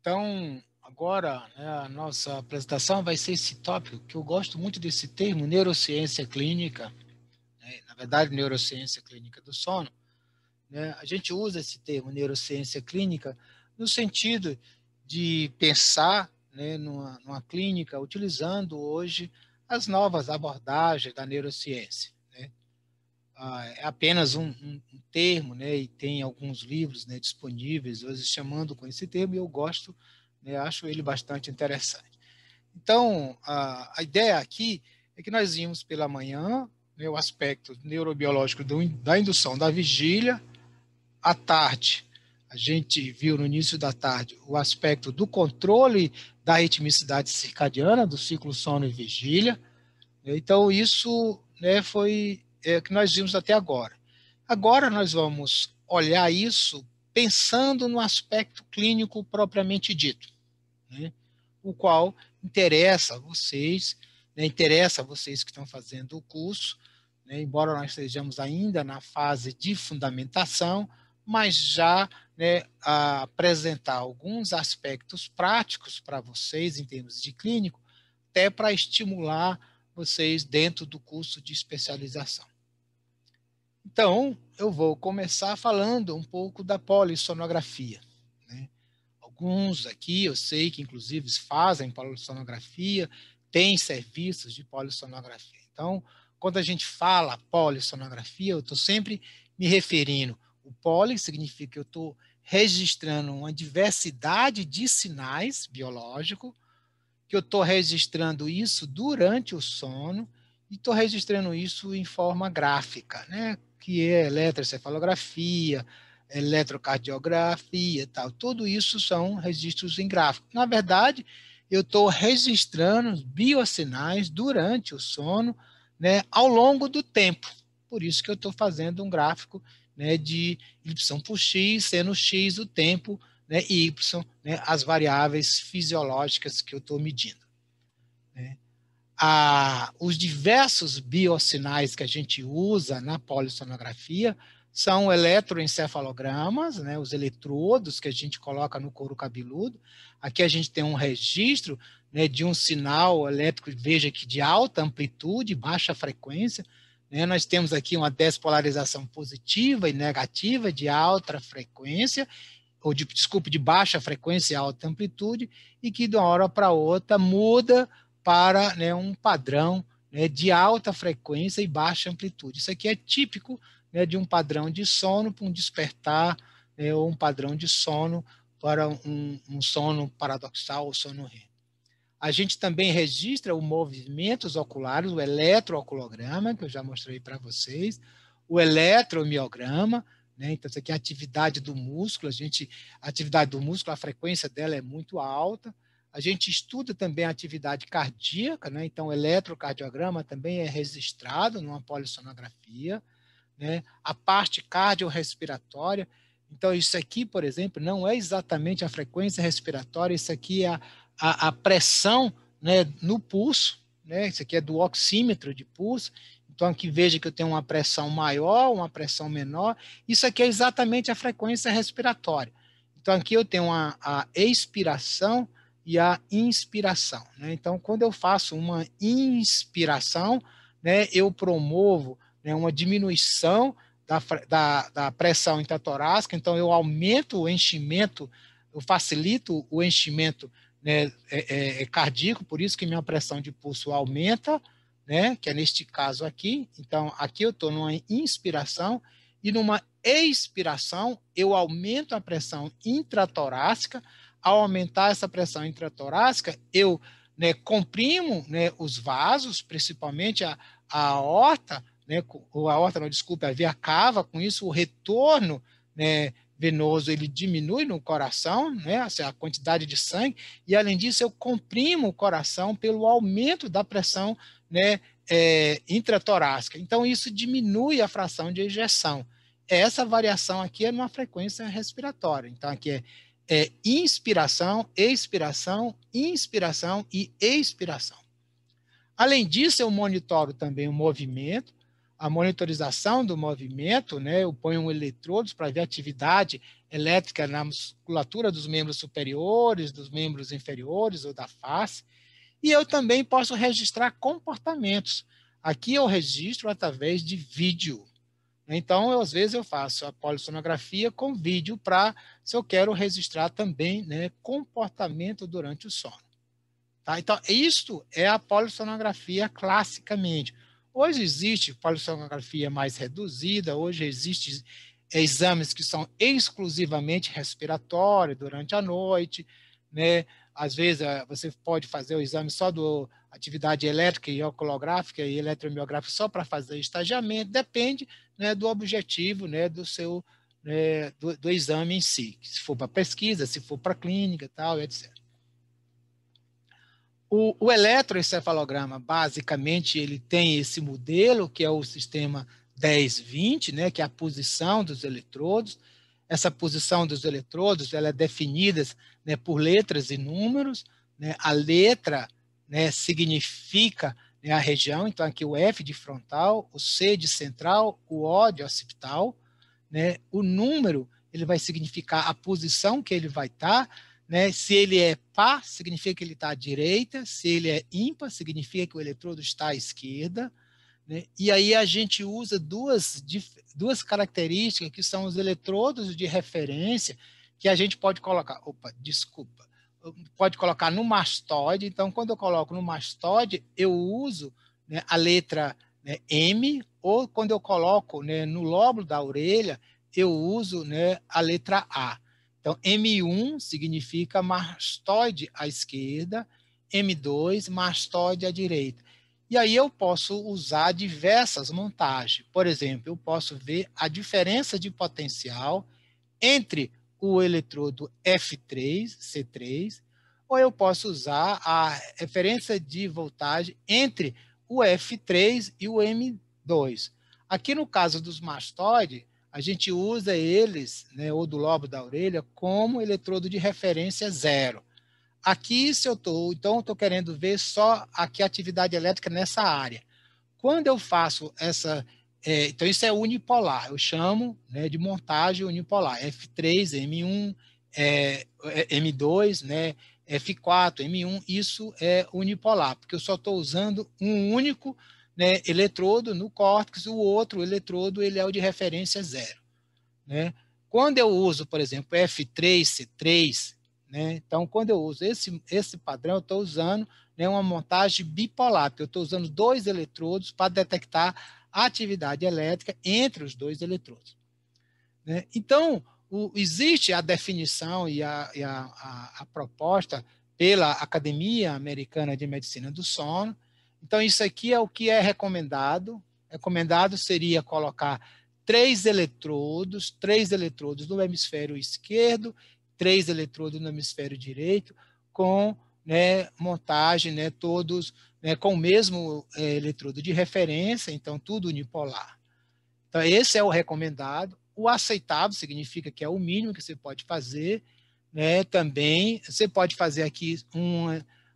Então, agora, né, a nossa apresentação vai ser esse tópico, que eu gosto muito desse termo, neurociência clínica, né? Na verdade, neurociência clínica do sono. Né? A gente usa esse termo, neurociência clínica, no sentido de pensar, né, numa clínica utilizando hoje as novas abordagens da neurociência. Né? É apenas um termo, né, e tem alguns livros, né, disponíveis hoje chamando com esse termo, e eu gosto, né, acho ele bastante interessante. Então, a ideia aqui é que nós vimos pela manhã, né, o aspecto neurobiológico da indução da vigília. À tarde, a gente viu no início da tarde o aspecto do controle da ritmicidade circadiana, do ciclo sono e vigília. Então, isso, né, foi o que nós vimos até agora. Agora nós vamos olhar isso pensando no aspecto clínico propriamente dito, né, o qual interessa a vocês, né, interessa a vocês que estão fazendo o curso, né, embora nós estejamos ainda na fase de fundamentação, mas já, né, a apresentar alguns aspectos práticos para vocês em termos de clínico, até para estimular vocês dentro do curso de especialização. Então, eu vou começar falando um pouco da polissonografia. Né? Alguns aqui, eu sei que inclusive fazem polissonografia, têm serviços de polissonografia. Então, quando a gente fala polissonografia, eu estou sempre me referindo. O poli significa que eu estou registrando uma diversidade de sinais biológicos, que eu estou registrando isso durante o sono e estou registrando isso em forma gráfica, né? Que é eletroencefalografia, eletrocardiografia e tal. Tudo isso são registros em gráfico. Na verdade, eu estou registrando os biosinais durante o sono, né, ao longo do tempo. Por isso que eu estou fazendo um gráfico, né, de Y por X, sendo X o tempo, né, e Y, né, as variáveis fisiológicas que eu estou medindo. Né? Os diversos biosinais que a gente usa na polissonografia são eletroencefalogramas, né, os eletrodos que a gente coloca no couro cabeludo. Aqui a gente tem um registro, né, de um sinal elétrico, veja que de alta amplitude, baixa frequência. Né, nós temos aqui uma despolarização positiva e negativa de alta frequência, ou de baixa frequência e alta amplitude, e que de uma hora para outra muda para, né, um padrão, né, de alta frequência e baixa amplitude. Isso aqui é típico, né, de um padrão de sono para um despertar, né, ou um padrão de sono para um sono paradoxal ou sono REM. A gente também registra os movimentos oculares, o eletrooculograma, que eu já mostrei para vocês, o eletromiograma, né? Então, isso aqui é a atividade do músculo, a atividade do músculo, a frequência dela é muito alta. A gente estuda também a atividade cardíaca, né? Então, o eletrocardiograma também é registrado numa polissonografia, né? A parte cardiorrespiratória. Então, isso aqui, por exemplo, não é exatamente a frequência respiratória, isso aqui é a pressão, né, no pulso, né? Isso aqui é do oxímetro de pulso. Então, aqui veja que eu tenho uma pressão maior, uma pressão menor. Isso aqui é exatamente a frequência respiratória. Então, aqui eu tenho a expiração e a inspiração. Né? Então, quando eu faço uma inspiração, né, eu promovo, né, uma diminuição da pressão intratorácica, então eu aumento o enchimento, eu facilito o enchimento, né, cardíaco, por isso que minha pressão de pulso aumenta, né, que é neste caso aqui. Então, aqui eu estou numa inspiração, e numa expiração eu aumento a pressão intratorácica. Ao aumentar essa pressão intratorácica, eu, né, comprimo, né, os vasos, principalmente a aorta, né, a aorta, não, desculpa, a veia cava, com isso o retorno, né, venoso ele diminui no coração, né, a quantidade de sangue, e além disso eu comprimo o coração pelo aumento da pressão, né, intratorácica. Então isso diminui a fração de ejeção. Essa variação aqui é numa frequência respiratória. Então aqui é inspiração, expiração, inspiração e expiração. Além disso, eu monitoro também o movimento. a monitorização do movimento, né? Eu ponho eletrodos para ver a atividade elétrica na musculatura dos membros superiores, dos membros inferiores ou da face. E eu também posso registrar comportamentos. Aqui eu registro através de vídeo. Então, às vezes eu faço a polissonografia com vídeo para, se eu quero registrar também, né, comportamento durante o sono. Tá? Então, isto é a polissonografia classicamente. Hoje existe polissonografia mais reduzida, hoje existem exames que são exclusivamente respiratórios durante a noite, né? Às vezes você pode fazer o exame só da atividade elétrica e oculográfica e eletromiográfica só para fazer estagiamento, depende, né, do objetivo, né, do seu, né, do exame em si, se for para pesquisa, se for para clínica, tal, etc. O eletroencefalograma, basicamente, ele tem esse modelo, que é o sistema 10-20, né, que é a posição dos eletrodos. Essa posição dos eletrodos ela é definida, né, por letras e números. Né? A letra, né, significa, né, a região, então aqui o F de frontal, o C de central, o O de occipital. Né? O número ele vai significar a posição que ele vai estar. Né? Se ele é par, significa que ele está à direita. Se ele é ímpar, significa que o eletrodo está à esquerda. Né? E aí a gente usa duas características que são os eletrodos de referência que a gente pode colocar. Pode colocar no mastoide. Então, quando eu coloco no mastoide, eu uso, né, a letra, né, M, ou quando eu coloco, né, no lóbulo da orelha, eu uso, né, a letra A. Então, M1 significa mastoide à esquerda, M2, mastoide à direita. E aí eu posso usar diversas montagens. Por exemplo, eu posso ver a diferença de potencial entre o eletrodo F3, C3, ou eu posso usar a referência de voltagem entre o F3 e o M2. Aqui no caso dos mastoides, a gente usa eles, né, ou do lobo da orelha, como eletrodo de referência zero. Aqui, se eu estou, então, estou querendo ver só aqui a atividade elétrica nessa área. Quando eu faço essa, então isso é unipolar, eu chamo, né, de montagem unipolar, F3, M1, M2, né, F4, M1, isso é unipolar, porque eu só estou usando um único, né, eletrodo no córtex, o outro eletrodo ele é o de referência zero. Né? Quando eu uso, por exemplo, F3, C3, né, então quando eu uso esse padrão, eu estou usando, né, uma montagem bipolar, porque eu estou usando dois eletrodos para detectar a atividade elétrica entre os dois eletrodos. Né? Então, existe a definição e a proposta pela Academia Americana de Medicina do Sono. Então, isso aqui é o que é recomendado. Recomendado seria colocar três eletrodos no hemisfério esquerdo, 3 eletrodos no hemisfério direito, com, né, montagem, né, todos, né, com o mesmo eletrodo de referência, então tudo unipolar. Então, esse é o recomendado. O aceitável significa que é o mínimo que você pode fazer. Né? Também você pode fazer aqui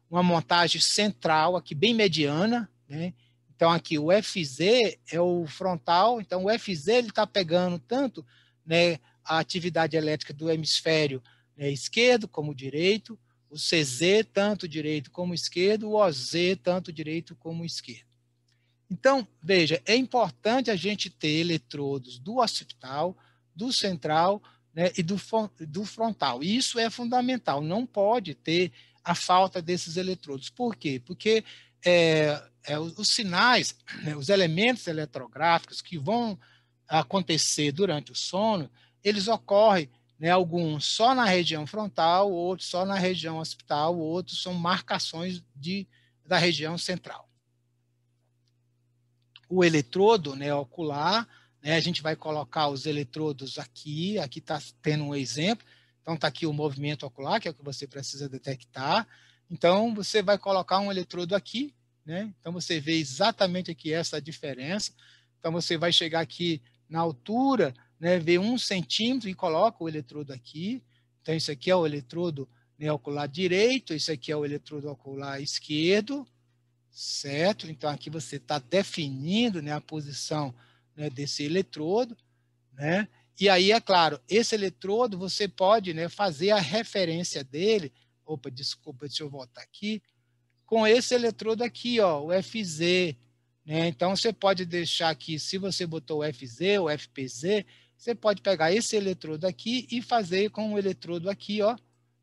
uma montagem central, aqui bem mediana. Né? Então, aqui o FZ é o frontal. Então, o FZ está pegando tanto, né, a atividade elétrica do hemisfério, né, esquerdo como direito, o CZ tanto direito como esquerdo, o OZ tanto direito como esquerdo. Então, veja, é importante a gente ter eletrodos do occipital, do central, né, e do frontal. Isso é fundamental, não pode ter a falta desses eletrodos. Por quê? Porque os sinais, né, os elementos eletrográficos que vão acontecer durante o sono, eles ocorrem, né, alguns só na região frontal, outros só na região occipital, outros são marcações da região central. O eletrodo, né, ocular, né, a gente vai colocar os eletrodos aqui está tendo um exemplo, então está aqui o movimento ocular, que é o que você precisa detectar, então você vai colocar um eletrodo aqui, né, então você vê exatamente aqui essa diferença, então você vai chegar aqui na altura, né, vê 1 centímetro e coloca o eletrodo aqui, então isso aqui é o eletrodo, né, ocular direito, isso aqui é o eletrodo ocular esquerdo, certo? Então, aqui você está definindo, né, a posição, né, desse eletrodo, né? E aí, é claro, esse eletrodo você pode, né, fazer a referência dele. Opa, desculpa, deixa eu voltar aqui. Com esse eletrodo aqui, ó, o FZ, né? Então, você pode deixar aqui, se você botou o FZ, o FPZ, você pode pegar esse eletrodo aqui e fazer com o eletrodo aqui, ó,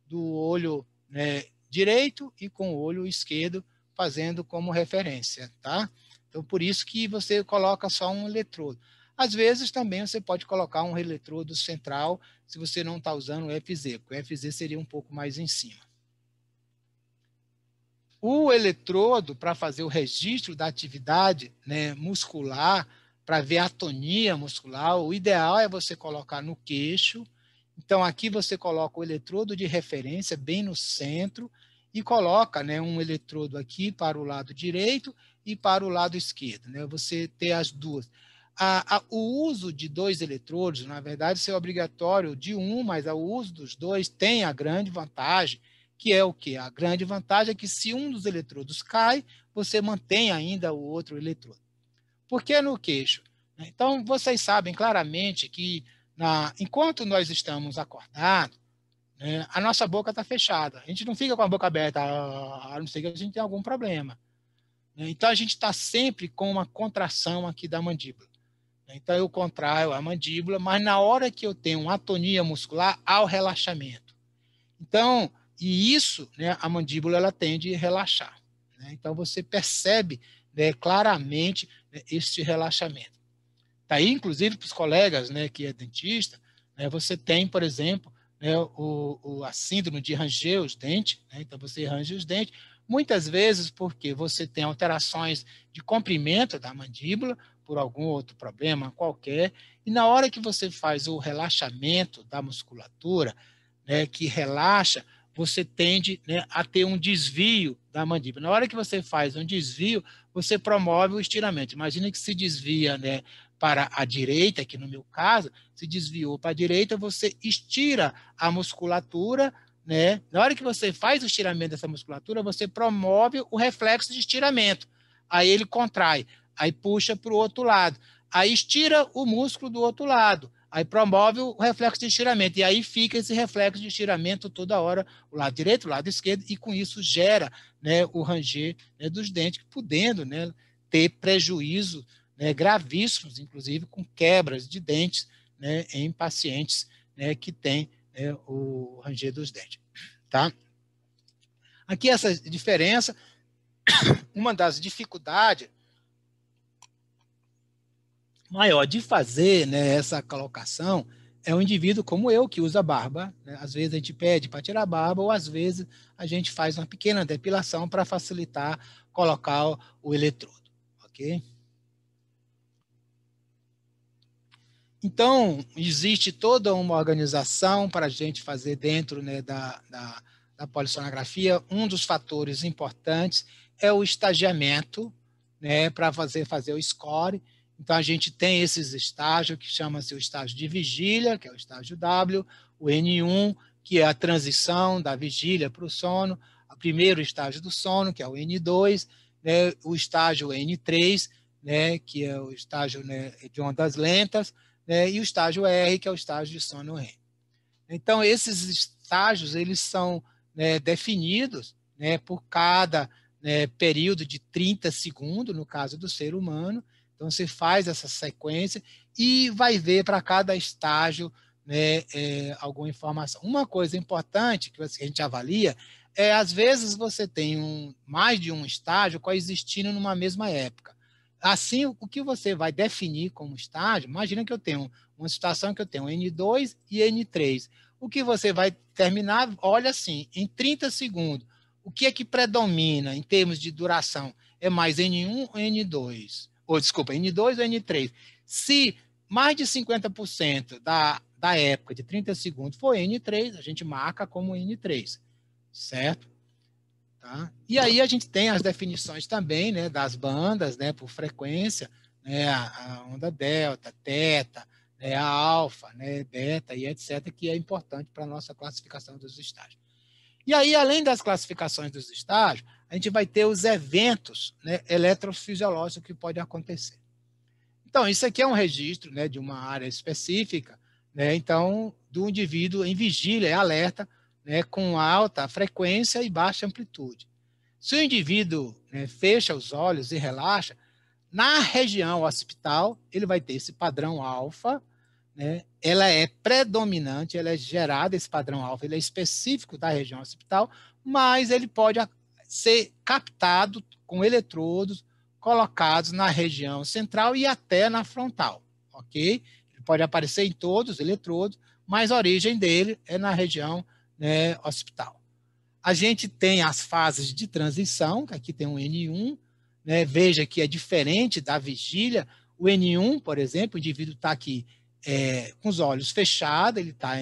do olho, né, direito e com o olho esquerdo, fazendo como referência, tá? Então, por isso que você coloca só um eletrodo. Às vezes, também você pode colocar um eletrodo central, se você não está usando o FZ, porque o FZ seria um pouco mais em cima. O eletrodo, para fazer o registro da atividade, né, muscular, para ver a atonia muscular, o ideal é você colocar no queixo. Então, aqui você coloca o eletrodo de referência bem no centro e coloca, né, um eletrodo aqui para o lado direito e para o lado esquerdo, né? Você ter as duas. O uso de dois eletrodos, na verdade, isso é obrigatório de um, mas o uso dos dois tem a grande vantagem, que é o quê? A grande vantagem é que se um dos eletrodos cai, você mantém ainda o outro eletrodo. Por que no queixo? Então, vocês sabem claramente que enquanto nós estamos acordados, né, a nossa boca está fechada. A gente não fica com a boca aberta, a não ser que a gente tenha algum problema. Né? Então, a gente está sempre com uma contração aqui da mandíbula. Então, eu contraio a mandíbula, mas na hora que eu tenho uma atonia muscular, há o relaxamento. Então, e isso, né, a mandíbula ela tende a relaxar. Né? Então, você percebe, né, claramente, né, este relaxamento. Tá aí, inclusive, para os colegas, né, que é dentista, né, você tem, por exemplo, né, a síndrome de ranger os dentes, né, então você range os dentes, muitas vezes porque você tem alterações de comprimento da mandíbula, por algum outro problema qualquer, e na hora que você faz o relaxamento da musculatura, né, que relaxa, você tende, né, a ter um desvio da mandíbula. Na hora que você faz um desvio, você promove o estiramento. Imagina que se desvia, né, para a direita, que no meu caso, se desviou para a direita, você estira a musculatura, né? Na hora que você faz o estiramento dessa musculatura, você promove o reflexo de estiramento. Aí ele contrai, aí puxa para o outro lado, aí estira o músculo do outro lado, aí promove o reflexo de estiramento, e aí fica esse reflexo de estiramento toda hora, o lado direito, o lado esquerdo, e com isso gera, né, o ranger, né, dos dentes, podendo, né, ter prejuízo, né, gravíssimos, inclusive com quebras de dentes, né, em pacientes, né, que têm, né, o ranger dos dentes. Tá? Aqui essa diferença, uma das dificuldades maior de fazer, né, essa colocação é um indivíduo como eu, que usa barba. Né? Às vezes a gente pede para tirar a barba, ou às vezes a gente faz uma pequena depilação para facilitar colocar o eletrodo. Ok? Então, existe toda uma organização para a gente fazer dentro, né, da polissonografia. Um dos fatores importantes é o estagiamento, né, para fazer o score. Então, a gente tem esses estágios que chama-se o estágio de vigília, que é o estágio W, o N1, que é a transição da vigília para o sono, o primeiro estágio do sono, que é o N2, né, o estágio N3, né, que é o estágio, né, de ondas lentas, né, e o estágio R, que é o estágio de sono REM. Então, esses estágios, eles são, né, definidos, né, por cada, né, período de 30 segundos, no caso do ser humano. Então, você faz essa sequência e vai ver para cada estágio, né, alguma informação. Uma coisa importante que a gente avalia é, às vezes, você tem mais de um estágio coexistindo numa mesma época. Assim, o que você vai definir como estágio, imagina que eu tenho uma situação que eu tenho N2 e N3. O que você vai terminar, olha assim, em 30 segundos, o que é que predomina em termos de duração? É mais N1 ou N2? Ou, desculpa, N2 ou N3? Se mais de 50% da época de 30 segundos for N3, a gente marca como N3, certo? Tá? E aí a gente tem as definições também, né, das bandas, né, por frequência, né, a onda delta, teta, né, a alfa, né, beta e etc., que é importante para a nossa classificação dos estágios. E aí, além das classificações dos estágios, a gente vai ter os eventos, né, eletrofisiológicos que podem acontecer. Então, isso aqui é um registro, né, de uma área específica, né, então, do indivíduo em vigília, em alerta, né, com alta frequência e baixa amplitude. Se o indivíduo, né, fecha os olhos e relaxa, na região occipital, ele vai ter esse padrão alfa, né, ela é predominante, ela é gerada, esse padrão alfa, ele é específico da região occipital, mas ele pode ser captado com eletrodos colocados na região central e até na frontal, ok? Ele pode aparecer em todos os eletrodos, mas a origem dele é na região, né, occipital. A gente tem as fases de transição, que aqui tem um N1, né, veja que é diferente da vigília. O N1, por exemplo, o indivíduo está aqui com os olhos fechados, ele está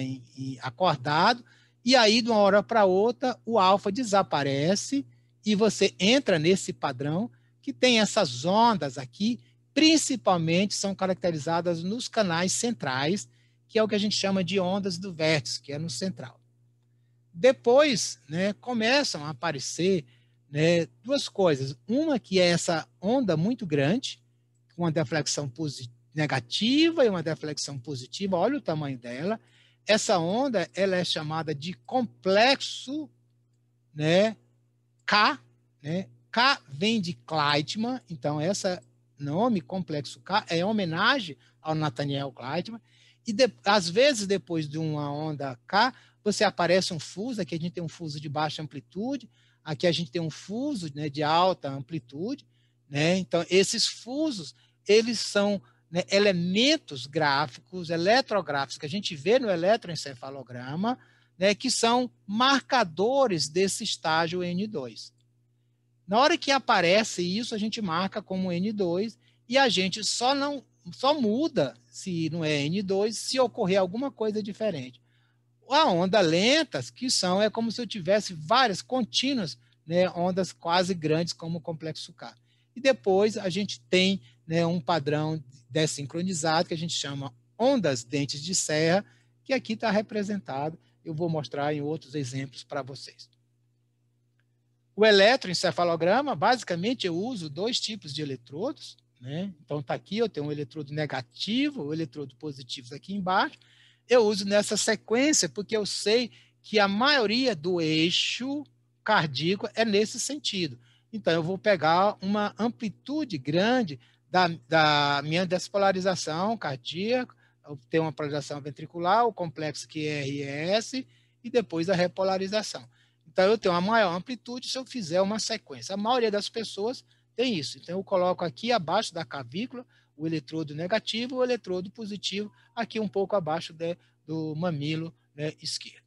acordado, e aí, de uma hora para outra, o alfa desaparece e você entra nesse padrão que tem essas ondas aqui, principalmente são caracterizadas nos canais centrais, que é o que a gente chama de ondas do vértice, que é no central. Depois, né, começam a aparecer, né, duas coisas. Uma que é essa onda muito grande, com uma deflexão negativa e uma deflexão positiva, olha o tamanho dela. Essa onda ela é chamada de complexo, né, K, né? K vem de Kleitman, então esse nome, complexo K, é homenagem ao Nathaniel Kleitman, e às vezes depois de uma onda K, você aparece um fuso, aqui a gente tem um fuso de baixa amplitude, aqui a gente tem um fuso, né, de alta amplitude, né? Então esses fusos, eles são, né, elementos gráficos, eletrográficos, que a gente vê no eletroencefalograma, né, que são marcadores desse estágio N2. Na hora que aparece isso, a gente marca como N2 e a gente só muda se não é N2 se ocorrer alguma coisa diferente. A onda lentas, que é como se eu tivesse várias contínuas, né, ondas quase grandes como o complexo K. E depois a gente tem, né, um padrão dessincronizado que a gente chama ondas dentes de serra, que aqui está representado. Eu vou mostrar em outros exemplos para vocês. O eletroencefalograma, basicamente, eu uso dois tipos de eletrodos, né? Então, está aqui, eu tenho um eletrodo negativo, o eletrodo positivo aqui embaixo. Eu uso nessa sequência porque eu sei que a maioria do eixo cardíaco é nesse sentido. Então, eu vou pegar uma amplitude grande da minha despolarização cardíaca, eu tenho uma polarização ventricular, o complexo QRS, e depois a repolarização. Então, eu tenho uma maior amplitude se eu fizer uma sequência. A maioria das pessoas tem isso. Então, eu coloco aqui abaixo da cavícula o eletrodo negativo, o eletrodo positivo, aqui um pouco abaixo do mamilo, né, esquerdo.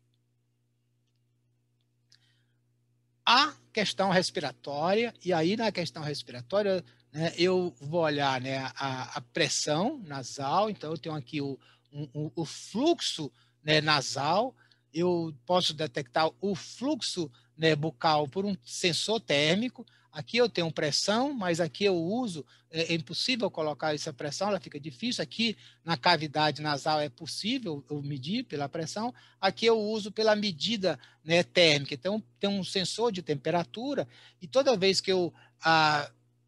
A questão respiratória, e aí na questão respiratória, né, eu vou olhar, né, a pressão nasal, então eu tenho aqui o fluxo, né, nasal, eu posso detectar o fluxo, né, bucal por um sensor térmico. Aqui eu tenho pressão, mas aqui eu uso, é impossível colocar essa pressão, ela fica difícil. Aqui na cavidade nasal é possível eu medir pela pressão. Aqui eu uso pela medida, né, térmica. Então tem um sensor de temperatura e toda vez que eu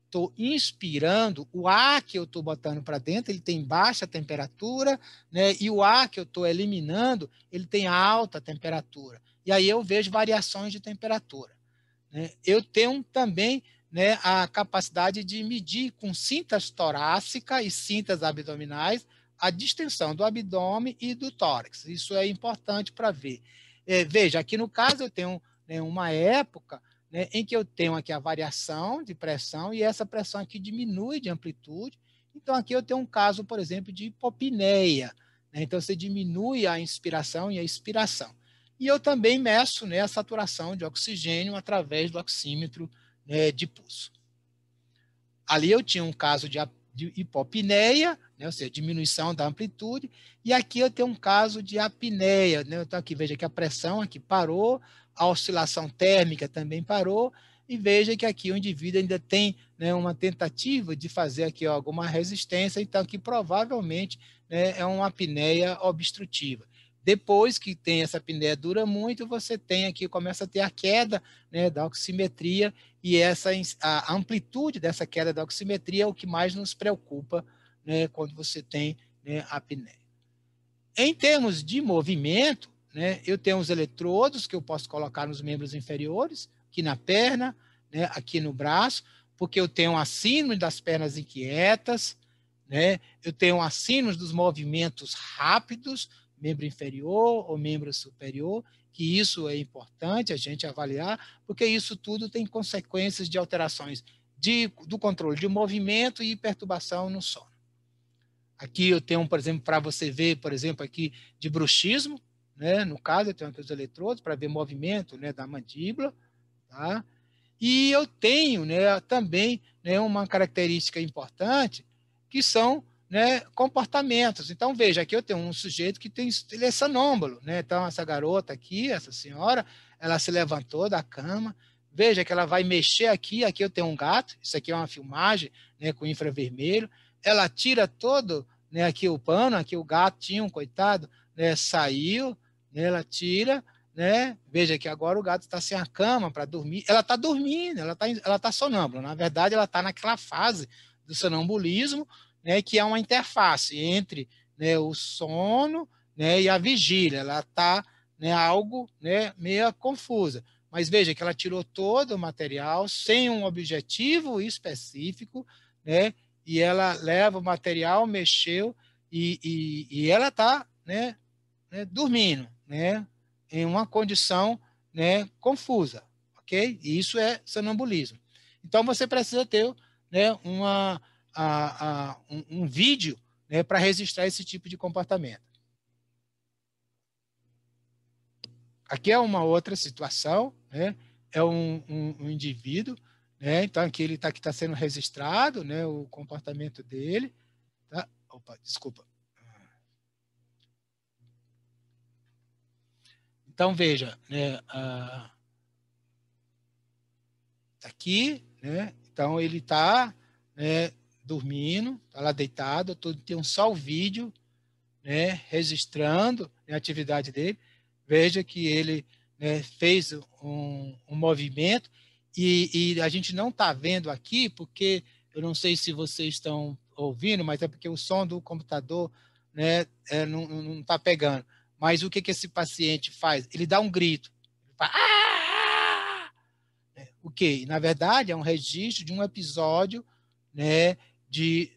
estou inspirando, o ar que eu estou botando para dentro, ele tem baixa temperatura, né, e o ar que eu estou eliminando, ele tem alta temperatura. E aí eu vejo variações de temperatura. Né? Eu tenho também, né, a capacidade de medir com cintas torácica e cintas abdominais a distensão do abdômen e do tórax. Isso é importante para ver. Veja, aqui no caso eu tenho, né, uma época, né, em que eu tenho aqui a variação de pressão e essa pressão aqui diminui de amplitude. Então aqui eu tenho um caso, por exemplo, de hipopneia. Né? Então você diminui a inspiração e a expiração. E eu também meço, né, a saturação de oxigênio através do oxímetro, né, de pulso. Ali eu tinha um caso de hipopneia, né, ou seja, diminuição da amplitude, e aqui eu tenho um caso de apneia. Né, então aqui veja que a pressão aqui parou, a oscilação térmica também parou, e veja que aqui o indivíduo ainda tem, né, uma tentativa de fazer aqui alguma resistência, então aqui provavelmente, né, é uma apneia obstrutiva. Depois que tem essa apneia dura muito, você tem aqui, começa a ter a queda, né, da oximetria, e a amplitude dessa queda da oximetria é o que mais nos preocupa, né, quando você tem, né, a apneia. Em termos de movimento, né, eu tenho os eletrodos que eu posso colocar nos membros inferiores, aqui na perna, né, aqui no braço, porque eu tenho a síndrome das pernas inquietas, né, eu tenho a síndrome dos movimentos rápidos, membro inferior ou membro superior, que isso é importante a gente avaliar, porque isso tudo tem consequências de alterações do controle de movimento e perturbação no sono. Aqui eu tenho, por exemplo, para você ver, por exemplo, aqui de bruxismo, né? No caso, eu tenho aqui os eletrodos para ver movimento, né, da mandíbula, tá? E eu tenho, né, também, né, uma característica importante, que são, né, comportamentos. Então, veja, aqui eu tenho um sujeito que ele é sonâmbulo, né? Então, essa garota aqui, essa senhora, ela se levantou da cama, veja que ela vai mexer aqui eu tenho um gato, isso aqui é uma filmagem, né, com infravermelho, ela tira todo, né, aqui o pano, aqui o gatinho, coitado, né, saiu, né, ela tira, né, veja que agora o gato está sem a cama para dormir, ela está dormindo, ela tá sonâmbula, na verdade ela está naquela fase do sonambulismo, né, que é uma interface entre, né, o sono, né, e a vigília, ela está, né, algo, né, meio confusa, mas veja que ela tirou todo o material sem um objetivo específico, né, e ela leva o material, mexeu, e ela está, né, dormindo, né, em uma condição, né, confusa, ok? E isso é sonambulismo. Então, você precisa ter, né, um vídeo, né, para registrar esse tipo de comportamento. Aqui é uma outra situação, né? É um indivíduo, né? Então, aqui ele está sendo registrado, né, o comportamento dele. Tá? Opa, desculpa. Então, veja, né, aqui, né? Então, ele está, né, dormindo, está lá deitado, tem só o vídeo, né, registrando, né, a atividade dele. Veja que ele, né, fez um movimento e a gente não está vendo aqui, porque eu não sei se vocês estão ouvindo, mas é porque o som do computador, né, não está pegando. Mas o que, que esse paciente faz? Ele dá um grito. Ele fala, ah! O que? Na verdade, é um registro de um episódio, né, de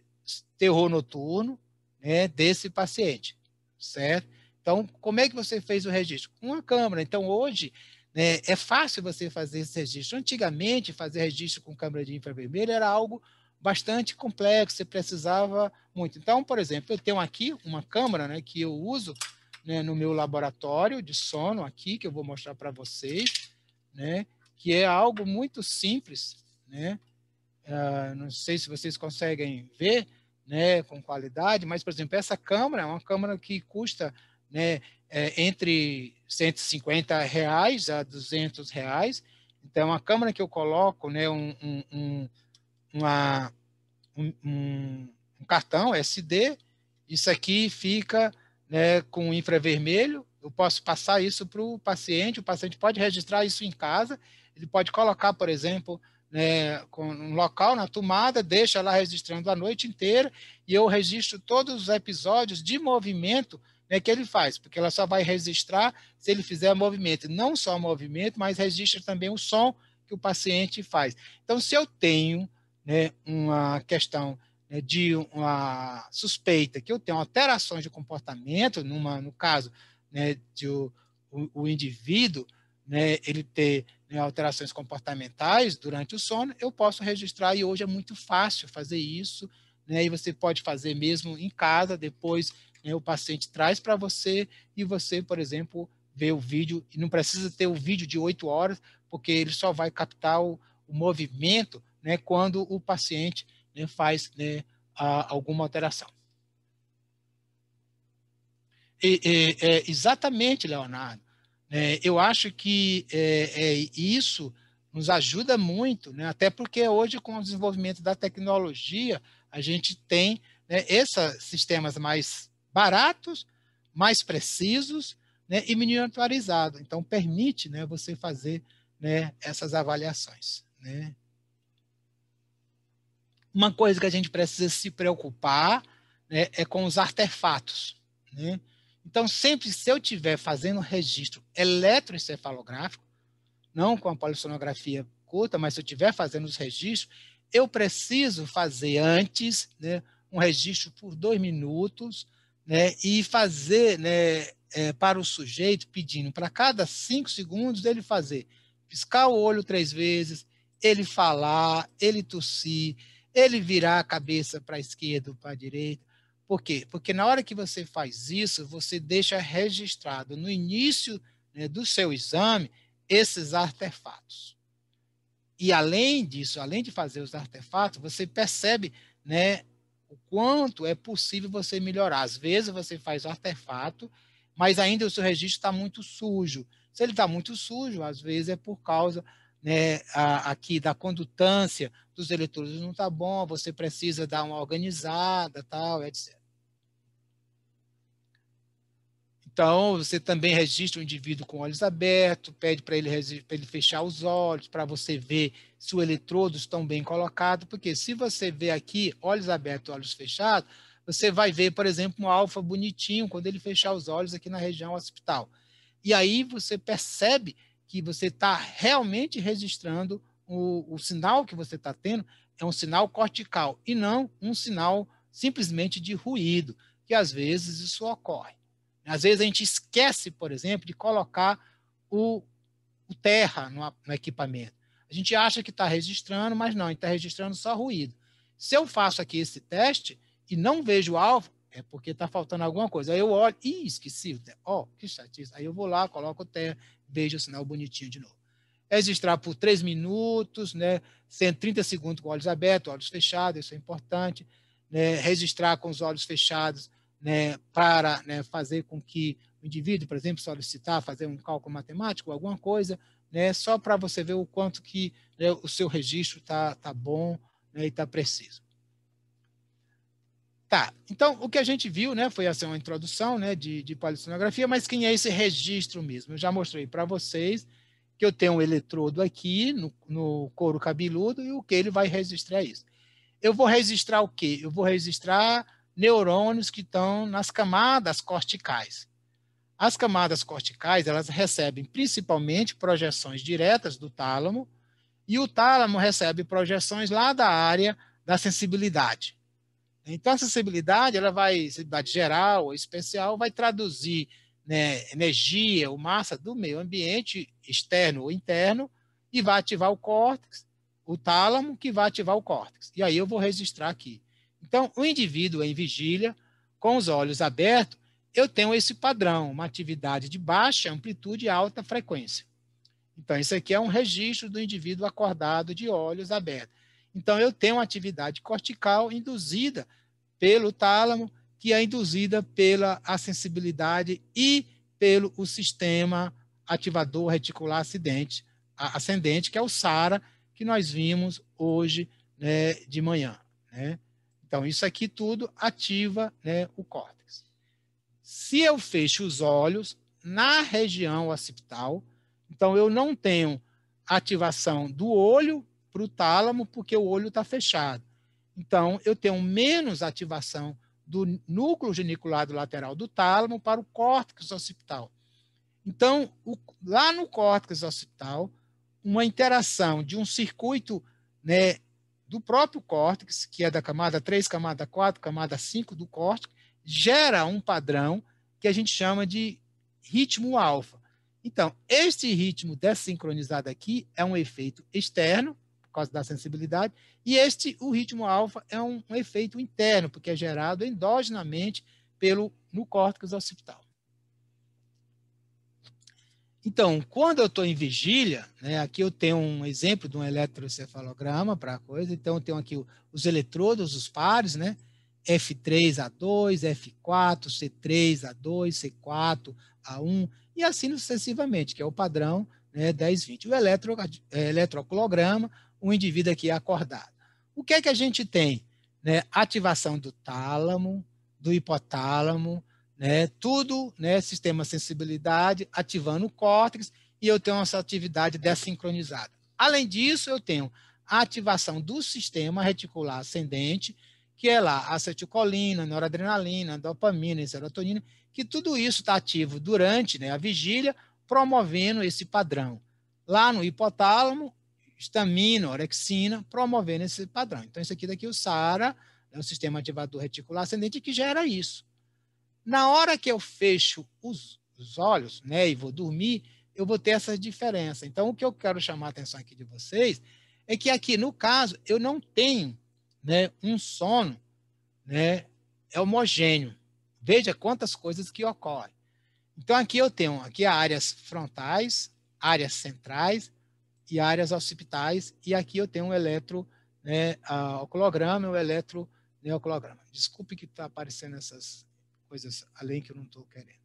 terror noturno, né, desse paciente, certo? Então, como é que você fez o registro? Com uma câmera. Então, hoje, né, é fácil você fazer esse registro. Antigamente, fazer registro com câmera de infravermelho era algo bastante complexo, você precisava muito. Então, por exemplo, eu tenho aqui uma câmera, né, que eu uso, né, no meu laboratório de sono aqui, que eu vou mostrar para vocês, né, que é algo muito simples, né? Não sei se vocês conseguem ver, né, com qualidade, mas, por exemplo, essa câmera é uma câmera que custa, né, entre R$ 150 a R$ 200. Então, é uma câmera que eu coloco, né, um cartão SD, isso aqui fica, né, com infravermelho, eu posso passar isso para o paciente pode registrar isso em casa, ele pode colocar, por exemplo, né, com um local na tomada, deixa lá registrando a noite inteira, e eu registro todos os episódios de movimento, né, que ele faz, porque ela só vai registrar se ele fizer movimento, não só movimento, mas registra também o som que o paciente faz. Então, se eu tenho, né, uma questão, né, de uma suspeita que eu tenho alterações de comportamento, no caso, né, de o indivíduo, né, ele ter, né, alterações comportamentais durante o sono, eu posso registrar, e hoje é muito fácil fazer isso, né, e você pode fazer mesmo em casa, depois, né, o paciente traz para você, e você, por exemplo, vê o vídeo, e não precisa ter o vídeo de 8 horas, porque ele só vai captar o movimento, né, quando o paciente, né, faz, né, alguma alteração. Exatamente, Leonardo. Eu acho que isso nos ajuda muito, né, até porque hoje, com o desenvolvimento da tecnologia, a gente tem, né, esses sistemas mais baratos, mais precisos, né, e miniaturizados. Então, permite, né, você fazer, né, essas avaliações, né. Uma coisa que a gente precisa se preocupar, né, é com os artefatos, né? Então, sempre se eu estiver fazendo registro eletroencefalográfico, não com a polissonografia curta, mas se eu estiver fazendo os registros, eu preciso fazer antes, né, um registro por 2 minutos, né, e fazer, né, para o sujeito, pedindo para cada 5 segundos ele fazer, piscar o olho 3 vezes, ele falar, ele tossir, ele virar a cabeça para a esquerda ou para a direita. Por quê? Porque na hora que você faz isso, você deixa registrado no início, né, do seu exame esses artefatos. E além disso, além de fazer os artefatos, você percebe, né, o quanto é possível você melhorar. Às vezes você faz o artefato, mas ainda o seu registro está muito sujo. Se ele está muito sujo, às vezes é por causa, né, aqui da condutância dos eletrodos não está bom, você precisa dar uma organizada, tal, etc. Então, você também registra o indivíduo com olhos abertos, pede para ele fechar os olhos, para você ver se os eletrodos estão bem colocados, porque se você ver aqui, olhos abertos, olhos fechados, você vai ver, por exemplo, um alfa bonitinho quando ele fechar os olhos aqui na região occipital. E aí você percebe que você está realmente registrando o sinal que você está tendo é um sinal cortical e não um sinal simplesmente de ruído, que às vezes isso ocorre. Às vezes a gente esquece, por exemplo, de colocar o terra no equipamento. A gente acha que está registrando, mas não, a gente está registrando só ruído. Se eu faço aqui esse teste e não vejo o alvo, é porque está faltando alguma coisa. Aí eu olho, esqueci o terra. Que chatice. Aí eu vou lá, coloco o terra, vejo o sinal bonitinho de novo. Registrar por 3 minutos, né, 130 segundos com olhos abertos, olhos fechados, isso é importante. Né, registrar com os olhos fechados, né, para, né, fazer com que o indivíduo, por exemplo, solicitar, fazer um cálculo matemático, alguma coisa, né, só para você ver o quanto que, né, o seu registro está bom, né, e está preciso. Tá, então o que a gente viu, né, foi assim, uma introdução, né, de polissonografia, mas quem é esse registro mesmo? Eu já mostrei para vocês que eu tenho um eletrodo aqui no couro cabeludo e o que ele vai registrar isso. Eu vou registrar o quê? Eu vou registrar neurônios que estão nas camadas corticais. As camadas corticais, elas recebem principalmente projeções diretas do tálamo e o tálamo recebe projeções lá da área da sensibilidade. Então, a sensibilidade, ela vai, sensibilidade geral ou especial, vai traduzir, né, energia ou massa do meio ambiente, externo ou interno, e vai ativar o córtex, o tálamo, que vai ativar o córtex. E aí eu vou registrar aqui. Então, o indivíduo em vigília, com os olhos abertos, eu tenho esse padrão, uma atividade de baixa amplitude e alta frequência. Então, isso aqui é um registro do indivíduo acordado de olhos abertos. Então, eu tenho uma atividade cortical induzida pelo tálamo, que é induzida pela sensibilidade e pelo o sistema ativador reticular ascendente, que é o SARA, que nós vimos hoje, né, de manhã. Né? Então, isso aqui tudo ativa, né, o córtex. Se eu fecho os olhos na região occipital, então eu não tenho ativação do olho para o tálamo, porque o olho está fechado. Então, eu tenho menos ativação do núcleo geniculado lateral do tálamo para o córtex occipital. Então, lá no córtex occipital, uma interação de um circuito, né, do próprio córtex, que é da camada 3, camada 4, camada 5 do córtex, gera um padrão que a gente chama de ritmo alfa. Então, este ritmo desincronizado aqui é um efeito externo, por causa da sensibilidade, e o ritmo alfa é um efeito interno, porque é gerado endogenamente no córtex occipital. Então, quando eu estou em vigília, né, aqui eu tenho um exemplo de um eletroencefalograma para a coisa, então eu tenho aqui os eletrodos, os pares, né, F3A2, F4, C3A2, C4, A1, e assim sucessivamente, que é o padrão, né, 10-20. O eletroculograma, o indivíduo aqui é acordado. O que é que a gente tem? Né, ativação do tálamo, do hipotálamo, né, tudo, né, sistema sensibilidade, ativando o córtex, e eu tenho essa atividade dessincronizada. Além disso, eu tenho a ativação do sistema reticular ascendente, que é lá acetilcolina, noradrenalina, dopamina e serotonina, que tudo isso está ativo durante, né, a vigília, promovendo esse padrão. Lá no hipotálamo, histamina, orexina, promovendo esse padrão. Então, isso aqui daqui, o SARA, é o sistema ativador reticular ascendente, que gera isso. Na hora que eu fecho os olhos, né, e vou dormir, eu vou ter essa diferença. Então, o que eu quero chamar a atenção aqui de vocês é que aqui, no caso, eu não tenho, né, um sono, né, homogêneo. Veja quantas coisas que ocorrem. Então, aqui eu tenho aqui áreas frontais, áreas centrais e áreas occipitais, e aqui eu tenho um eletrooculograma e um eletroneoculograma. Desculpe que está aparecendo essas coisas além que eu não estou querendo.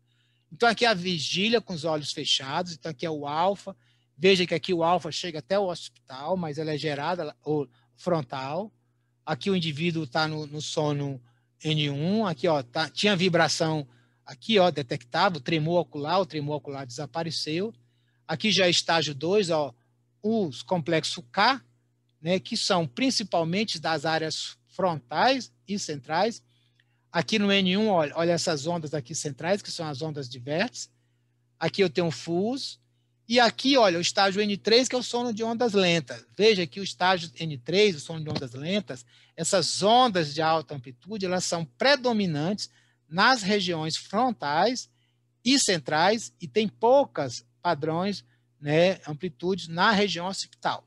Então, aqui é a vigília com os olhos fechados, então aqui é o alfa. Veja que aqui o alfa chega até o occipital, mas ela é gerada, ou frontal. Aqui o indivíduo está no sono N1, aqui ó, tinha vibração aqui, ó, detectável, tremor ocular, o tremor ocular desapareceu. Aqui já é estágio 2, ó, os complexos K, né, que são principalmente das áreas frontais e centrais. Aqui no N1, olha essas ondas aqui centrais, que são as ondas de vértice. Aqui eu tenho um FUS. E aqui, olha, o estágio N3, que é o sono de ondas lentas. Veja que o estágio N3, o sono de ondas lentas, essas ondas de alta amplitude, elas são predominantes nas regiões frontais e centrais e tem poucas padrões, né, amplitudes na região occipital.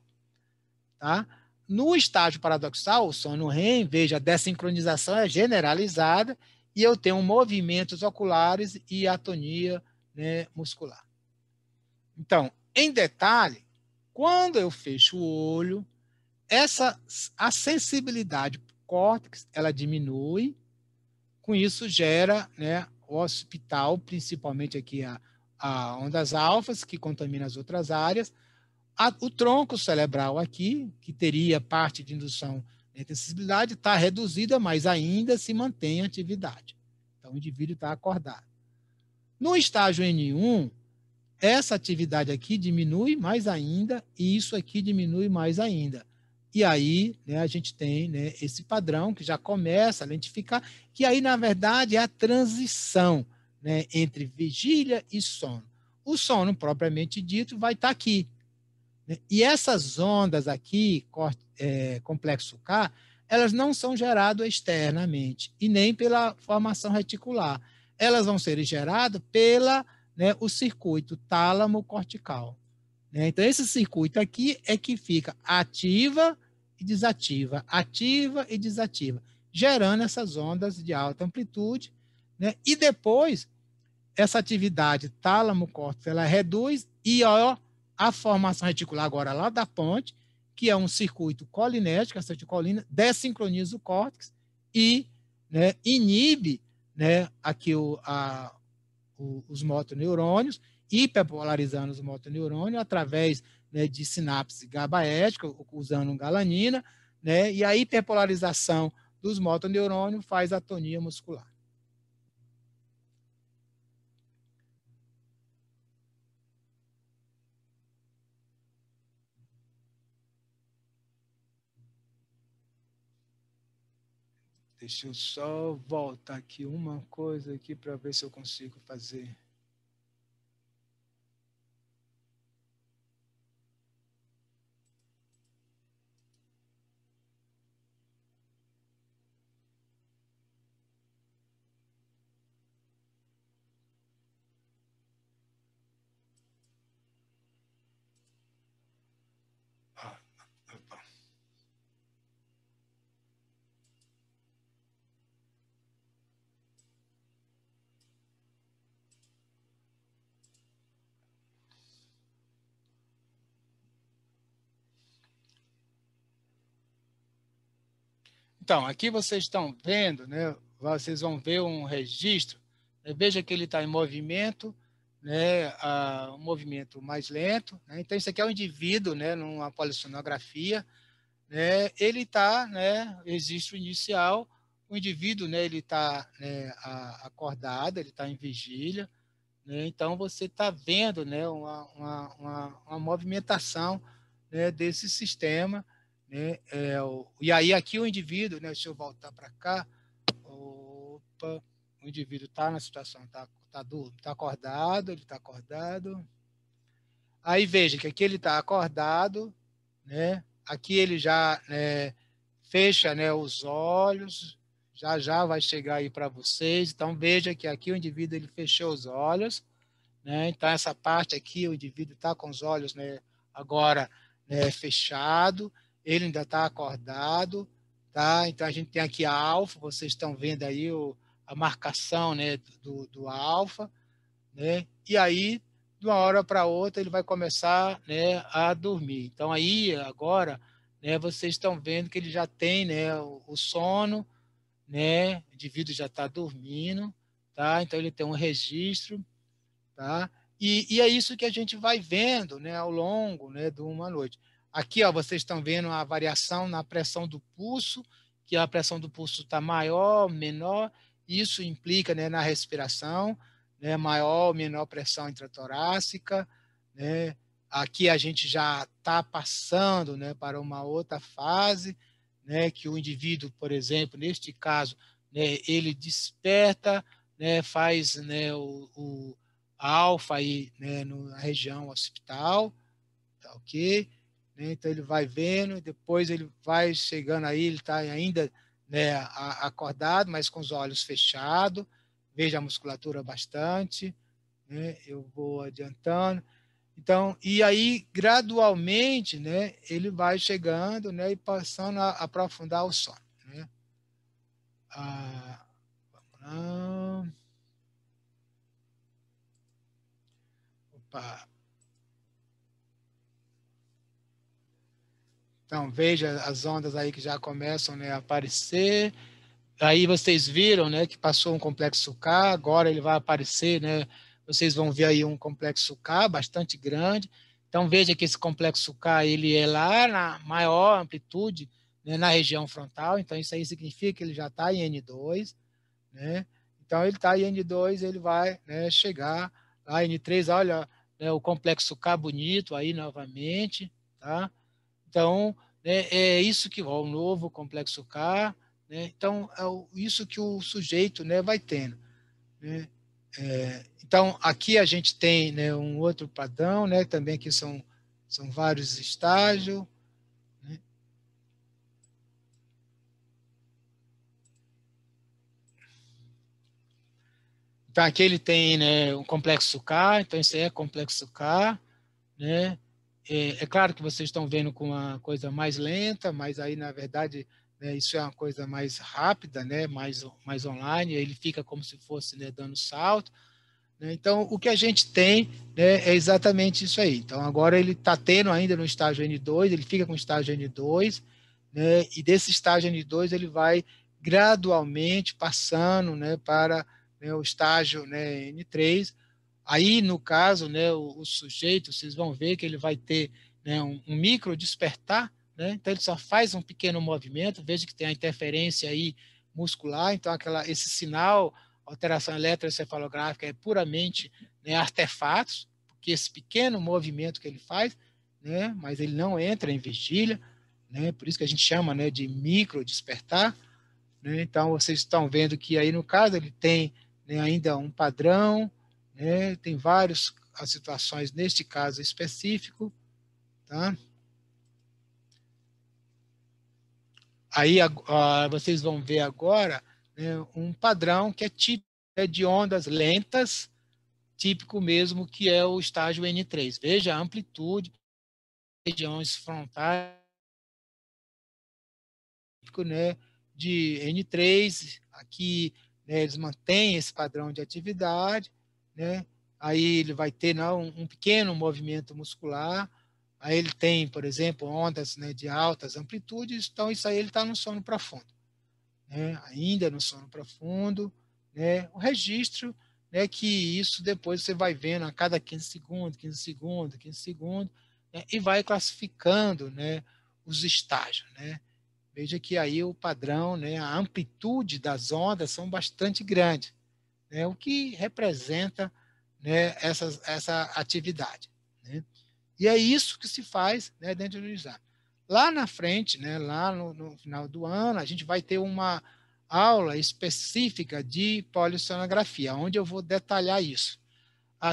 Tá? No estágio paradoxal, o sono REM, veja, a dessincronização é generalizada e eu tenho movimentos oculares e atonia, né, muscular. Então, em detalhe, quando eu fecho o olho, a sensibilidade para o córtex, ela diminui, com isso gera, né, o occipital, principalmente aqui a ondas alfas, que contamina as outras áreas, o tronco cerebral aqui, que teria parte de indução de sensibilidade, está reduzida, mas ainda se mantém em atividade. Então, o indivíduo está acordado. No estágio N1, essa atividade aqui diminui mais ainda e isso aqui diminui mais ainda. E aí, né, a gente tem, né, esse padrão que já começa a lentificar, que aí, na verdade, é a transição, né, entre vigília e sono. O sono, propriamente dito, vai estar aqui. E essas ondas aqui, complexo K, elas não são geradas externamente e nem pela formação reticular. Elas vão ser geradas pela, né, o circuito tálamo-cortical. Né? Então, esse circuito aqui é que fica ativa e desativa, gerando essas ondas de alta amplitude. Né? E depois, essa atividade tálamo-córtex, ela reduz e ó, a formação reticular agora lá da ponte, que é um circuito colinético, a acetilcolina, dessincroniza o córtex e, né, inibe, né, aqui os motoneurônios, hiperpolarizando os motoneurônios através, né, de sinapse GABAérgica, usando galanina, né, e a hiperpolarização dos motoneurônios faz atonia muscular. Deixa eu só voltar aqui uma coisa aqui para ver se eu consigo fazer. Então, aqui vocês estão vendo, né? Vocês vão ver um registro. Né? Veja que ele está em movimento, né? Um movimento mais lento. Né? Então, isso aqui é um indivíduo, né? Numa polissonografia. Né? Ele está, né? Registro inicial, o indivíduo, né, ele está, né, acordado, ele está em vigília, né, então você está vendo, né, uma movimentação, né, desse sistema, né, e aí aqui o indivíduo, né, deixa eu voltar para cá, opa, o indivíduo está na situação, tá acordado, ele está acordado, aí veja que aqui ele está acordado, né, aqui ele já, né, fecha, né, os olhos, já já vai chegar aí para vocês. Então veja que aqui o indivíduo ele fechou os olhos, né? Então essa parte aqui o indivíduo está com os olhos, né, agora, né, fechado, ele ainda está acordado, tá? Então a gente tem aqui a alfa, vocês estão vendo aí a marcação, né, do alfa, né? E aí de uma hora para outra ele vai começar, né, a dormir. Então aí agora, né, vocês estão vendo que ele já tem, né, o sono, né, o indivíduo já está dormindo, tá? Então ele tem um registro, tá? E é isso que a gente vai vendo, né, ao longo, né, de uma noite. Aqui, ó, vocês estão vendo a variação na pressão do pulso, que a pressão do pulso está maior, menor, isso implica, né, na respiração, né, maior ou menor pressão intratorácica, né? Aqui a gente já está passando, né, para uma outra fase, né, que o indivíduo, por exemplo, neste caso, né, ele desperta, né, faz, né, a alfa aí, né, na região occipital, tá ok? Né, então ele vai vendo, depois ele vai chegando aí, ele está ainda, né, acordado, mas com os olhos fechados, veja a musculatura bastante, né, eu vou adiantando. Então, e aí, gradualmente, né, ele vai chegando, né, e passando a aprofundar o sono, né? Vamos lá. Opa. Então, veja as ondas aí que já começam, né, a aparecer. Aí vocês viram, né, que passou um complexo K, agora ele vai aparecer, né? Vocês vão ver aí um complexo K bastante grande. Então veja que esse complexo K ele é lá na maior amplitude, né, na região frontal. Então isso aí significa que ele já está em N2, né? Então ele está em N2, ele vai, né, chegar lá em N3. Olha, né, o complexo K bonito aí novamente, tá? Então, né, é isso que o novo complexo K, né? Então, isso que o sujeito, né, vai tendo, né? Então, aqui a gente tem, né, um outro padrão, né? Também que são vários estágios, né? Então, aqui ele tem, né, um complexo K, então isso aí é complexo K, né? É claro que vocês estão vendo com uma coisa mais lenta, mas aí, na verdade, né, isso é uma coisa mais rápida, né, mais online, ele fica como se fosse, né, dando salto, né? Então, o que a gente tem, né, é exatamente isso aí. Então, agora ele está tendo ainda no estágio N2, ele fica com o estágio N2, né, e desse estágio N2 ele vai gradualmente passando, né, para, né, o estágio, né, N3. Aí, no caso, né, o sujeito, vocês vão ver que ele vai ter, né, um micro despertar, né? Então ele só faz um pequeno movimento, veja que tem a interferência aí muscular, então esse sinal, alteração eletroencefalográfica é puramente, né, artefatos, porque esse pequeno movimento que ele faz, né, mas ele não entra em vigília, né? Por isso que a gente chama, né, de micro despertar, né? Então vocês estão vendo que aí no caso ele tem, né, ainda um padrão, né? Tem várias as situações neste caso específico, tá? Aí vocês vão ver agora, né, um padrão que é típico, é de ondas lentas, típico mesmo que é o estágio N3. Veja a amplitude, regiões frontais, né, de N3, aqui, né, eles mantêm esse padrão de atividade, né? Aí ele vai ter, não, um pequeno movimento muscular, aí ele tem, por exemplo, ondas, né, de altas amplitudes, então isso aí ele está no sono profundo, né? Ainda no sono profundo, né? O registro, né, que isso depois você vai vendo a cada 15 segundos, 15 segundos, 15 segundos, né, e vai classificando, né, os estágios, né? veja que aí o padrão, né, a amplitude das ondas são bastante grandes, né, o que representa, né, essa atividade, né? E é isso que se faz, né, dentro do exame. Lá na frente, né, lá no final do ano, a gente vai ter uma aula específica de polissonografia, onde eu vou detalhar isso.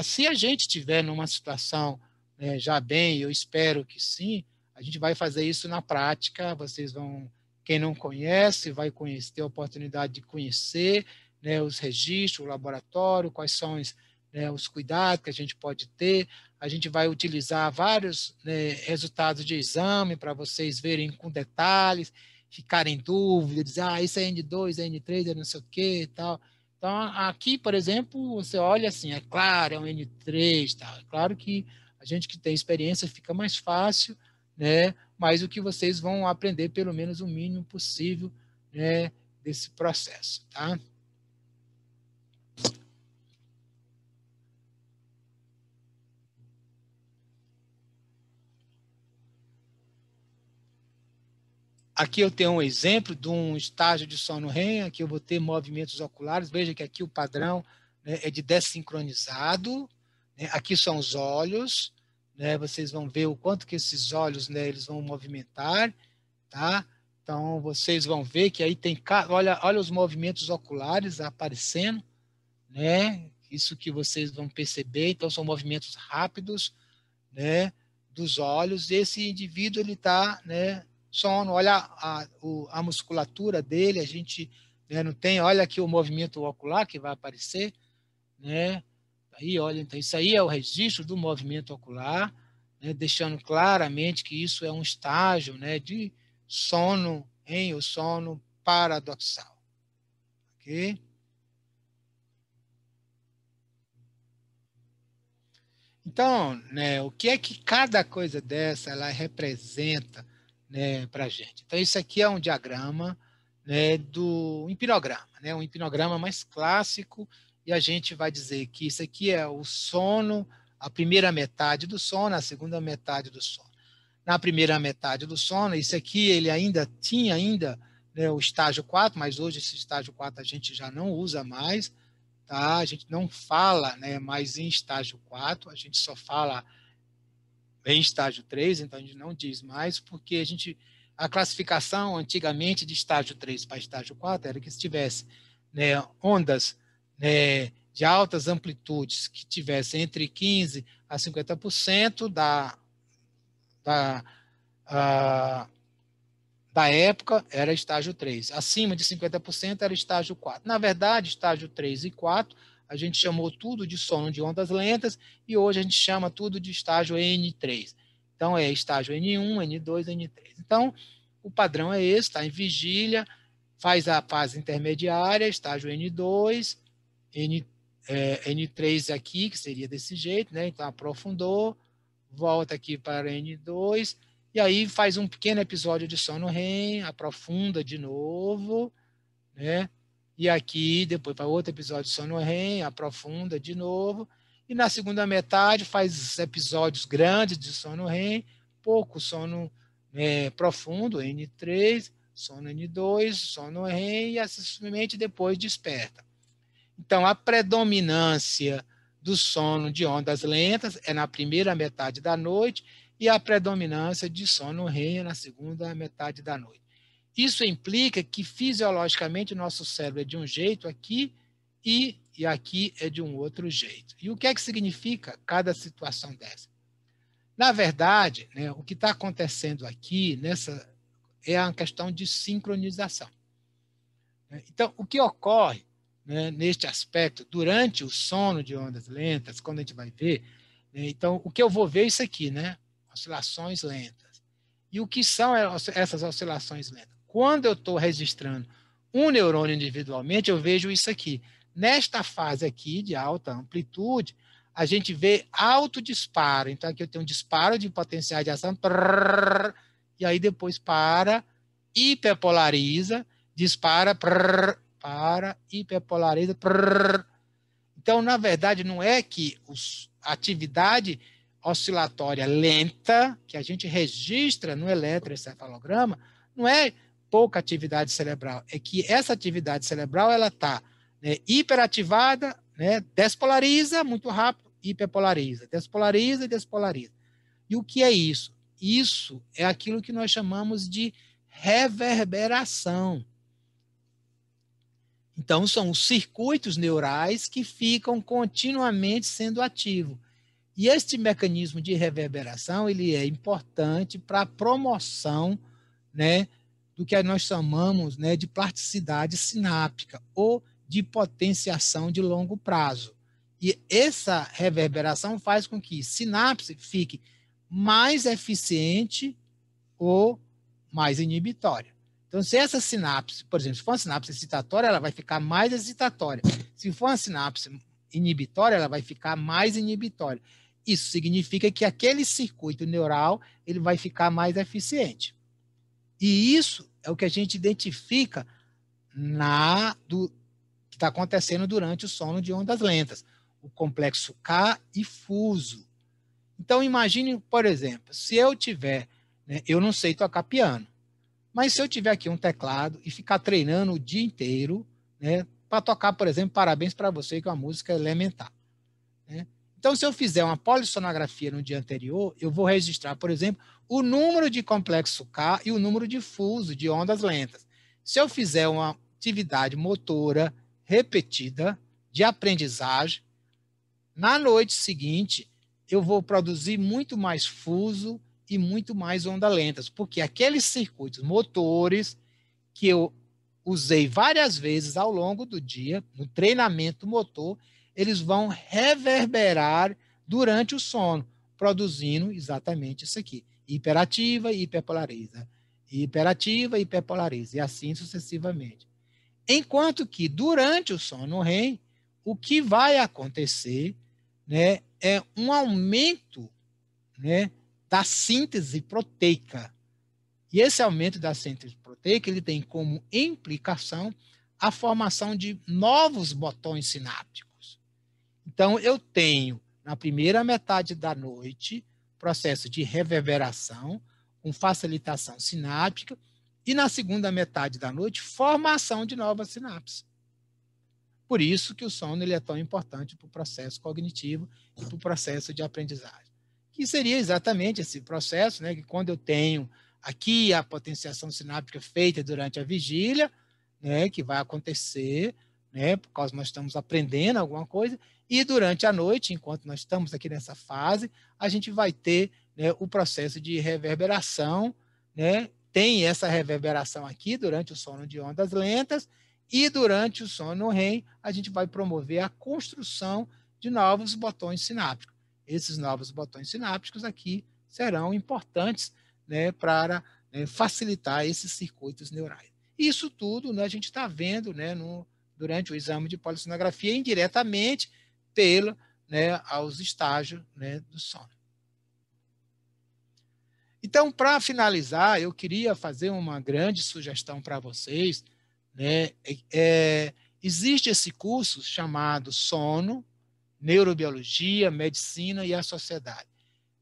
Se a gente estiver numa situação, né, já bem, eu espero que sim, a gente vai fazer isso na prática, vocês vão, quem não conhece, vai conhecer, ter a oportunidade de conhecer, né, os registros, o laboratório, quais são os cuidados que a gente pode ter, a gente vai utilizar vários, né, resultados de exame para vocês verem com detalhes, ficarem em dúvida, dizer, isso é N2, é N3, é não sei o que e tal. Então, aqui, por exemplo, você olha assim, é claro, é um N3, tá? É claro que a gente que tem experiência fica mais fácil, né? Mas o que vocês vão aprender, pelo menos o mínimo possível, né, desse processo, tá? Aqui eu tenho um exemplo de um estágio de sono REM, aqui eu vou ter movimentos oculares, veja que aqui o padrão, né, é de desincronizado, né? Aqui são os olhos, né? Vocês vão ver o quanto que esses olhos, né, eles vão movimentar, tá? Então, vocês vão ver que aí tem, olha os movimentos oculares aparecendo, né? Isso que vocês vão perceber, então são movimentos rápidos, né, dos olhos, e esse indivíduo ele está, né, sono, olha a musculatura dele, a gente, né, não tem, olha aqui o movimento ocular que vai aparecer, né, aí olha, então isso aí é o registro do movimento ocular, né, deixando claramente que isso é um estágio, né, de sono em o sono paradoxal, ok? Então, né, o que é que cada coisa dessa ela representa, né, para a gente? Então, isso aqui é um diagrama, né, do hipnograma, né, um hipnograma mais clássico, e a gente vai dizer que isso aqui é o sono, a primeira metade do sono, a segunda metade do sono. Na primeira metade do sono, isso aqui ele ainda tinha né, o estágio 4, mas hoje esse estágio 4 a gente já não usa mais, tá? A gente não fala, né, mais em estágio 4, a gente só fala em estágio 3, então a gente não diz mais, porque a classificação antigamente de estágio 3 para estágio 4 era que se tivesse, né, ondas, né, de altas amplitudes que tivessem entre 15 a 50% da, a, da época era estágio 3. Acima de 50% era estágio 4. Na verdade, estágio 3 e 4, a gente chamou tudo de sono de ondas lentas e hoje a gente chama tudo de estágio N3. Então, é estágio N1, N2, N3. Então, o padrão é esse, está em vigília, faz a fase intermediária, estágio N2, N3 aqui, que seria desse jeito, né? Então, aprofundou, volta aqui para N2, e aí faz um pequeno episódio de sono REM, aprofunda de novo, né? E aqui, depois para outro episódio de sono REM, aprofunda de novo. E na segunda metade faz episódios grandes de sono REM, pouco sono profundo, N3, sono N2, sono REM, e assim depois desperta. Então, a predominância do sono de ondas lentas é na primeira metade da noite e a predominância de sono REM na segunda metade da noite. Isso implica que fisiologicamente o nosso cérebro é de um jeito aqui e aqui é de um outro jeito. E o que é que significa cada situação dessa? Na verdade, né, o que está acontecendo aqui é uma questão de sincronização. Então, o que ocorre, né, neste aspecto, durante o sono de ondas lentas, quando a gente vai ver, né, então, o que eu vou ver é isso aqui, né? Oscilações lentas. E o que são essas oscilações lentas? Quando eu estou registrando um neurônio individualmente, eu vejo isso aqui. Nesta fase aqui, de alta amplitude, a gente vê alto disparo. Então, aqui eu tenho um disparo de potencial de ação, e aí depois para, hiperpolariza, dispara, para, hiperpolariza. Então, na verdade, não é que a atividade oscilatória lenta que a gente registra no eletroencefalograma não é pouca atividade cerebral, é que essa atividade cerebral ela está, né, hiperativada, né, despolariza muito rápido, hiperpolariza, despolariza e despolariza. E o que é isso? Isso é aquilo que nós chamamos de reverberação. Então, são os circuitos neurais que ficam continuamente sendo ativos. E este mecanismo de reverberação ele é importante para a promoção, né, do que nós chamamos, né, de plasticidade sináptica ou de potenciação de longo prazo. E essa reverberação faz com que sinapse fique mais eficiente ou mais inibitória. Então, se essa sinapse, por exemplo, se for uma sinapse excitatória, ela vai ficar mais excitatória. Se for uma sinapse inibitória, ela vai ficar mais inibitória. Isso significa que aquele circuito neural ele vai ficar mais eficiente. E isso é o que a gente identifica que está acontecendo durante o sono de ondas lentas, o complexo K e fuso. Então, imagine, por exemplo, se eu tiver, né, eu não sei tocar piano, mas se eu tiver aqui um teclado e ficar treinando o dia inteiro, né, para tocar, por exemplo, Parabéns para Você, que é uma música elementar, né? Então, se eu fizer uma polissonografia no dia anterior, eu vou registrar, por exemplo, o número de complexo K e o número de fuso de ondas lentas. Se eu fizer uma atividade motora repetida de aprendizagem, na noite seguinte, eu vou produzir muito mais fuso e muito mais ondas lentas, porque aqueles circuitos motores que eu usei várias vezes ao longo do dia, no treinamento motor, eles vão reverberar durante o sono, produzindo exatamente isso aqui. Hiperativa e hiperpolariza. Hiperativa e hiperpolariza. E assim sucessivamente. Enquanto que durante o sono REM, o que vai acontecer, né, é um aumento, né, da síntese proteica. E esse aumento da síntese proteica ele tem como implicação a formação de novos botões sinápticos. Então, eu tenho, na primeira metade da noite, processo de reverberação, com facilitação sináptica, e na segunda metade da noite, formação de novas sinapses. Por isso que o sono ele é tão importante para o processo cognitivo e para o processo de aprendizagem. Que seria exatamente esse processo, né, que quando eu tenho aqui a potenciação sináptica feita durante a vigília, né, que vai acontecer, né, por causa que nós estamos aprendendo alguma coisa, e durante a noite, enquanto nós estamos aqui nessa fase, a gente vai ter, né, o processo de reverberação, né, tem essa reverberação aqui durante o sono de ondas lentas, e durante o sono REM, a gente vai promover a construção de novos botões sinápticos. Esses novos botões sinápticos aqui serão importantes, né, para, né, facilitar esses circuitos neurais. Isso tudo, né, a gente está vendo, né, durante o exame de polissonografia indiretamente pelo, né, aos estágios, né, do sono. Então, para finalizar, eu queria fazer uma grande sugestão para vocês, né? Existe esse curso chamado Sono, Neurobiologia, Medicina e a Sociedade.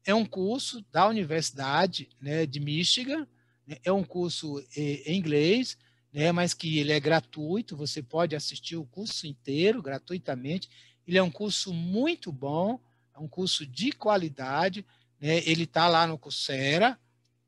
É um curso da Universidade, né, de Michigan, né, é um curso em inglês, né, mas que ele é gratuito, você pode assistir o curso inteiro gratuitamente. Ele é um curso muito bom, é um curso de qualidade, né, ele está lá no Coursera,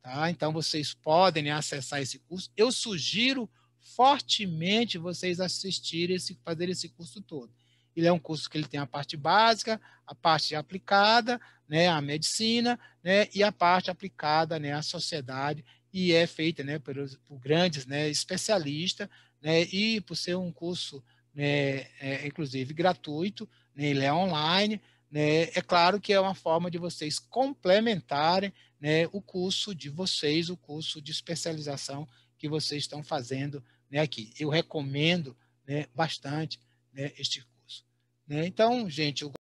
tá? Então vocês podem, né, acessar esse curso. Eu sugiro fortemente vocês assistirem, fazer esse curso todo. Ele é um curso que ele tem a parte básica, a parte aplicada, né, a medicina, né, e a parte aplicada, né, à sociedade, e é feita, né, por grandes, né, especialistas, né, e por ser um curso, né, inclusive gratuito, né, ele é online, né, é claro que é uma forma de vocês complementarem, né, o curso de vocês, o curso de especialização que vocês estão fazendo, né, aqui. Eu recomendo, né, bastante, né, este curso. Né? Então, gente, eu